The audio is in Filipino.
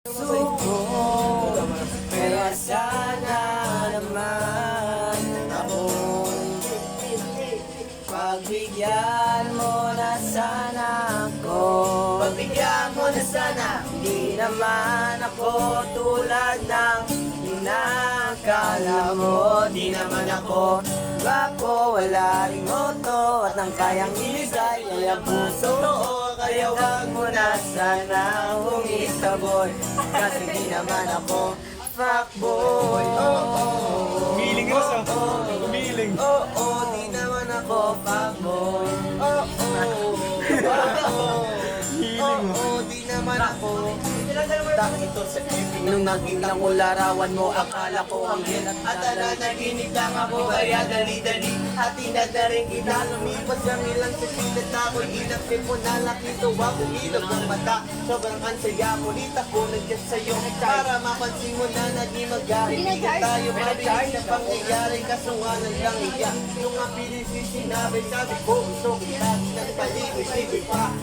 Suko, kaya sana naman ako pagbigyan mo na sana ako. Pagbigyan mo na sana. Di naman ako tulad ng inakala mo. Di naman ako bako, wala ring moto at nang kayang iligay ay ang puso. Kaya wag mo na sana humisaboy, kasi di naman ako fuckboy. Umiling ka sa umiling. Di naman ako fuckboy. Di naman ako. Ito sa epic nung nakita ko larawan mo, akala ko ang hirap at nanaginip lang ako, kaya dali-dali at tinadaring kita. Lumipas ang ilang sekund at ako'y inakit mo na nakito ako ilog ng mata. Sobrang ansaya, ngunit ako nandiyan sa'yo para mapansin mo na naging magkahindi tayo. Mabilis na pangyayari kaso nga lang iya. Yung ang pilis sinabi, sabi ko gusto kita, nagpaligoy-ligoy pa.